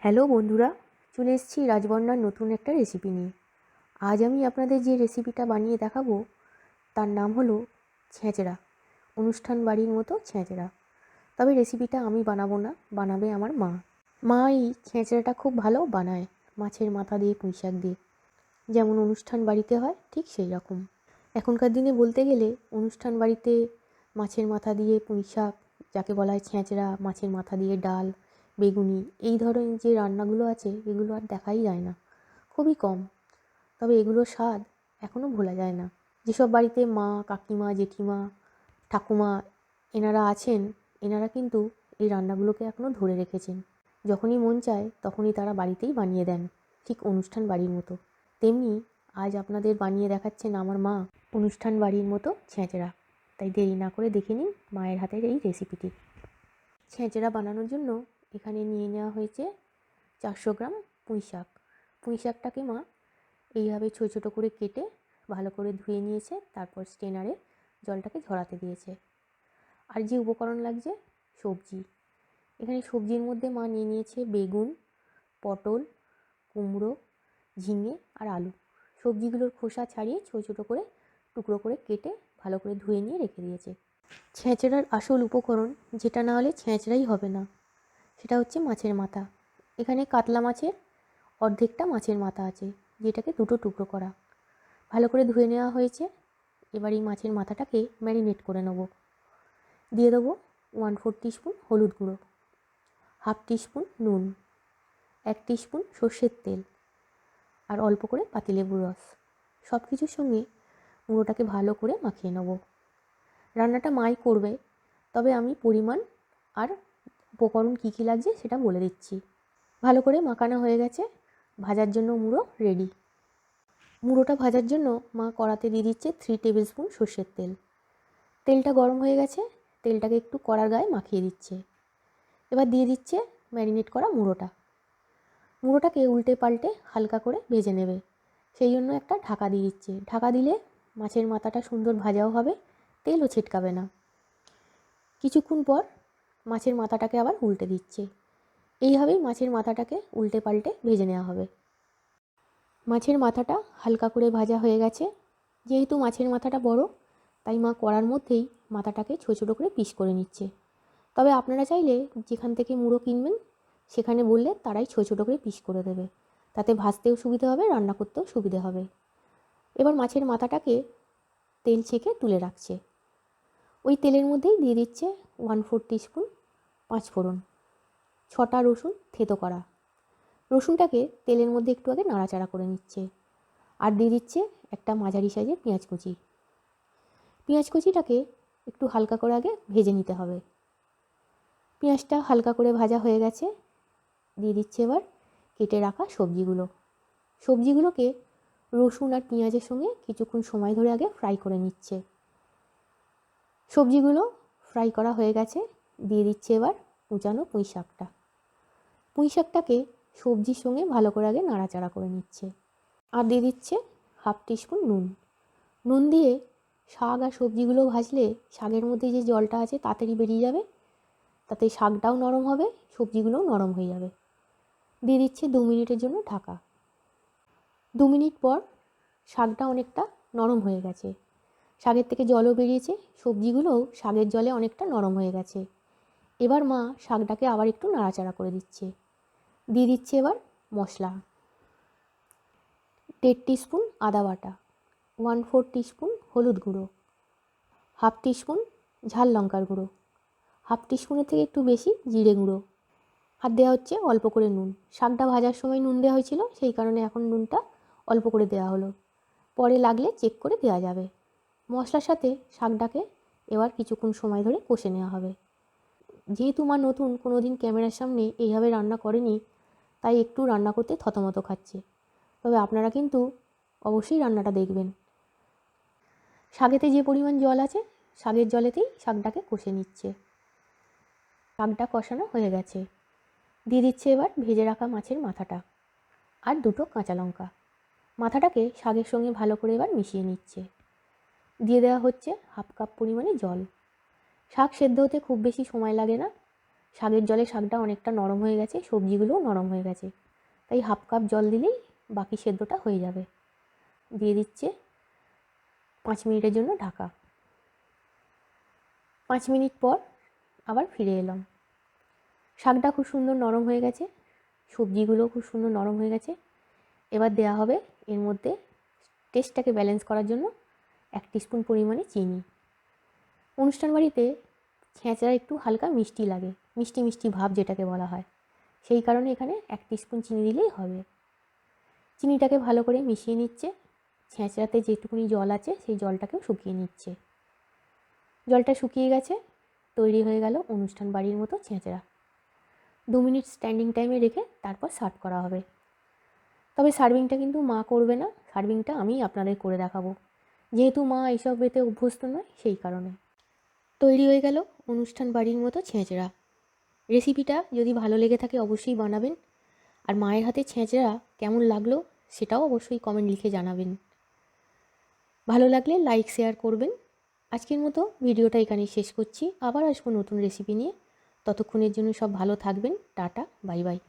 Hello বন্ধুরা, চলে এসেছি রাজবন্যার নতুন একটা রেসিপি নিয়ে। আজ আমি আপনাদের যে রেসিপিটা বানিয়ে দেখাবো তার নাম হলো ছেঁচড়া, অনুষ্ঠান বাড়ির মতো ছেঁচড়া। তবে রেসিপিটা আমি বানাবো না, বানাবে আমার মা। মা এই ছেঁচড়াটা খুব ভালো বানায়, মাছের মাথা দিয়ে পুঁই শাক দিয়ে, যেমন অনুষ্ঠান বাড়িতে হয় ঠিক সেই রকম। এখনকার দিনে বলতে গেলে অনুষ্ঠান বাড়িতে মাছের মাথা দিয়ে পুঁই শাক, যাকে বলা হয় ছেঁচড়া, মাছের মাথা দিয়ে ডাল, বেগুনি, এই ধরনের যে রান্নাগুলো আছে এগুলো আর দেখাই যায় না, খুবই কম। তবে এগুলোর স্বাদ এখনও ভোলা যায় না। যেসব বাড়িতে মা, কাকিমা, জেঠিমা, ঠাকুমা এনারা আছেন, এনারা কিন্তু এই রান্নাগুলোকে এখনও ধরে রেখেছেন। যখনই মন চায় তখনই তারা বাড়িতেই বানিয়ে দেন, ঠিক অনুষ্ঠান বাড়ির মতো। তেমনি আজ আপনাদের বানিয়ে দেখাচ্ছেন আমার মা অনুষ্ঠান বাড়ির মতো ছেঁচড়া। তাই দেরি না করে দেখে নিন মায়ের হাতের এই রেসিপিটি। ছেঁচড়া বানানোর জন্য এখানে নিয়ে নেওয়া হয়েছে 400 গ্রাম পুঁই শাক। পুঁই শাকটাকে মা এইভাবে ছোটো ছোটো করে কেটে ভালো করে ধুয়ে নিয়েছে, তারপর স্ট্রেনারে জলটাকে ঝরাতে দিয়েছে। আর যে উপকরণ লাগছে, সবজি। এখানে সবজির মধ্যে মা নিয়ে নিয়েছে বেগুন, পটল, কুমড়ো, ঝিঙে আর আলু। সবজিগুলোর খোসা ছাড়িয়ে ছোটো ছোটো করে টুকরো করে কেটে ভালো করে ধুয়ে নিয়ে রেখে দিয়েছে। ছেঁচড়ার আসল উপকরণ, যেটা না হলে ছেঁচড়াই হবে না, সেটা হচ্ছে মাছের মাথা। এখানে কাতলা মাছের অর্ধেকটা মাছের মাথা আছে, যেটাকে দুটো টুকরো করা। ভালো করে ধুয়ে নেওয়া হয়েছে। এবার এই মাছের মাথাটাকে ম্যারিনেট করে নেব। দিয়ে দেবো 1/4 টিস্পুন হলুদ গুঁড়ো, 1/2 টিস্পুন নুন, 1 টিস্পুন সর্ষের তেল আর অল্প করে পাতিলেবুর রস। সব কিছুর সঙ্গে গুঁড়োটাকে ভালো করে মাখিয়ে নেব। রান্নাটা মাই করবে, তবে আমি পরিমাণ আর উপকরণ কী কী লাগছে সেটা বলে দিচ্ছি। ভালো করে মাখানো হয়ে গেছে, ভাজার জন্য মুড়ো রেডি। মুড়োটা ভাজার জন্য মা কড়াতে দিয়ে দিচ্ছে 3 টেবিল স্পুন সর্ষের তেল। তেলটা গরম হয়ে গেছে, তেলটাকে একটু কড়ার গায়ে মাখিয়ে দিচ্ছে। এবার দিয়ে দিচ্ছে ম্যারিনেট করা মুড়োটা। মুড়োটাকে উল্টে পাল্টে হালকা করে ভেজে নেবে, সেই জন্য একটা ঢাকা দিয়ে দিচ্ছে। ঢাকা দিলে মাছের মাথাটা সুন্দর ভাজাও হবে, তেলও ছিটকাবে না। কিছুক্ষণ পর মাছের মাথাটাকে আবার উল্টে দিচ্ছে। এইভাবেই মাছের মাথাটাকে উল্টে পাল্টে ভেজে নেওয়া হবে। মাছের মাথাটা হালকা করে ভাজা হয়ে গেছে। যেহেতু মাছের মাথাটা বড়, তাই মা কড়ার মধ্যেই মাথাটাকে ছোটো ছোটো করে পিস করে নিচ্ছে। তবে আপনারা চাইলে যেখান থেকে মুড়ো কিনবেন সেখানে বললে তারাই ছোটো ছোটো করে পিস করে দেবে, তাতে ভাজতেও সুবিধে হবে, রান্না করতেও সুবিধে হবে। এবার মাছের মাথাটাকে তেল ছেঁকে তুলে রাখছে। ওই তেলের মধ্যেই দিয়ে দিচ্ছে 1/4 টিস্পুন পাঁচফোড়ন, 6টা রসুন থেতো করা। রসুনটাকে তেলের মধ্যে একটু আগে নাড়াচাড়া করে নিচ্ছে। আর দিয়ে দিচ্ছে একটা মাঝারি সাইজের পেঁয়াজ কুচি। পেঁয়াজ কুচিটাকে একটু হালকা করে আগে ভেজে নিতে হবে। পেঁয়াজটা হালকা করে ভাজা হয়ে গেছে, দিয়ে দিচ্ছে এবার কেটে রাখা সবজিগুলো। সবজিগুলোকে রসুন আর পেঁয়াজের সঙ্গে কিছুক্ষণ সময় ধরে আগে ফ্রাই করে নিচ্ছে। সবজিগুলো ফ্রাই করা হয়ে গেছে, দিয়ে দিচ্ছে এবার কুচানো পুঁই শাকটা। পুঁই শাকটাকে সবজির সঙ্গে ভালো করে আগে নাড়াচাড়া করে নিচ্ছে। আর দিয়ে দিচ্ছে 1/2 টিস্পুন নুন। নুন দিয়ে শাক আর সবজিগুলো ভাজলে শাকের মধ্যে যে জলটা আছে তাড়াতাড়ি বেরিয়ে যাবে, তাতে শাকটাও নরম হবে, সবজিগুলোও নরম হয়ে যাবে। দিয়ে দিচ্ছে 2 মিনিটের জন্য ঢাকা। 2 মিনিট পর শাকটা অনেকটা নরম হয়ে গেছে, শাকের থেকে জলও বেরিয়েছে, সবজিগুলোও শাকের জলে অনেকটা নরম হয়ে গেছে। এবার মা শাকটাকে আবার একটু নাড়াচাড়া করে দিচ্ছে। দিয়ে দিচ্ছে এবার মশলা। 1.5 টিস্পুন আদা বাটা, 1/4 টিস্পুন হলুদ গুঁড়ো, 1/2 টিস্পুন ঝাল লঙ্কার গুঁড়ো, 1/2 টিস্পুনের থেকে একটু বেশি জিরে গুঁড়ো। আর দেওয়া হচ্ছে অল্প করে নুন। শাকটা ভাজার সময় নুন দেওয়া হয়েছিল, সেই কারণে এখন নুনটা অল্প করে দেওয়া হলো, পরে লাগলে চেক করে দেওয়া যাবে। মশলার সাথে শাকটাকে এবার কিছুক্ষণ সময় ধরে কষে নেওয়া হবে। যেহেতু মা নতুন, কোনো দিন ক্যামেরার সামনে এইভাবে রান্না করেনি, তাই একটু রান্না করতে থতমত খাচ্ছে। তবে আপনারা কিন্তু অবশ্যই রান্নাটা দেখবেন। শাকেতে যে পরিমাণ জল আছে, শাকের জলেতেই শাকটাকে কষে নিচ্ছে। শাকটা কষানো হয়ে গেছে, দিয়ে দিচ্ছে এবার ভেজে রাখা মাছের মাথাটা আর 2টো কাঁচা লঙ্কা। মাথাটাকে শাকের সঙ্গে ভালো করে এবার মিশিয়ে নিচ্ছে। দিয়ে দেওয়া হচ্ছে 1/2 কাপ পরিমাণে জল। শাক সেদ্ধ হতে খুব বেশি সময় লাগে না, শাকের জলে শাকটা অনেকটা নরম হয়ে গেছে, সবজিগুলোও নরম হয়ে গেছে, তাই 1/2 কাপ জল দিলেই বাকি সেদ্ধটা হয়ে যাবে। দিয়ে দিচ্ছে 5 মিনিটের জন্য ঢাকা। 5 মিনিট পর আবার ফিরে এলাম। শাকটা খুব সুন্দর নরম হয়ে গেছে, সবজিগুলোও খুব সুন্দর নরম হয়ে গেছে। এবার দেওয়া হবে এর মধ্যে টেস্টটাকে ব্যালেন্স করার জন্য 1 টিস্পুন পরিমাণে চিনি। অনুষ্ঠান বাড়িতে ছেঁচড়া একটু হালকা মিষ্টি লাগে, মিষ্টি মিষ্টি ভাব যেটাকে বলা হয়, সেই কারণে এখানে 1 টিস্পুন চিনি দিলেই হবে। চিনিটাকে ভালো করে মিশিয়ে নিচ্ছে, ছেঁচড়াতে যেটুকুনি জল আছে সেই জলটাকেও শুকিয়ে নিচ্ছে। জলটা শুকিয়ে গেছে, তৈরি হয়ে গেল অনুষ্ঠান বাড়ির মতো ছেঁচড়া। 2 মিনিট স্ট্যান্ডিং টাইমে রেখে তারপর সার্ভ করা হবে। তবে সার্ভিংটা কিন্তু মা করবে না, সার্ভিংটা আমি আপনাদের করে দেখাবো, যেহেতু মা এইসব এতে অভ্যস্ত নয় সেই কারণে। তৈরি হয়ে গেল অনুষ্ঠান বাড়ির মতো ছেঁচড়া। রেসিপিটা যদি ভালো লেগে থাকে অবশ্যই বানাবেন, আর মায়ের হাতে ছেঁচড়া কেমন লাগলো সেটাও অবশ্যই কমেন্ট লিখে জানাবেন। ভালো লাগলে লাইক শেয়ার করবেন। আজকের মতো ভিডিওটা এখানেই শেষ করছি, আবার আসবো নতুন রেসিপি নিয়ে। ততক্ষণের জন্য সব ভালো থাকবেন। Tata, bye bye.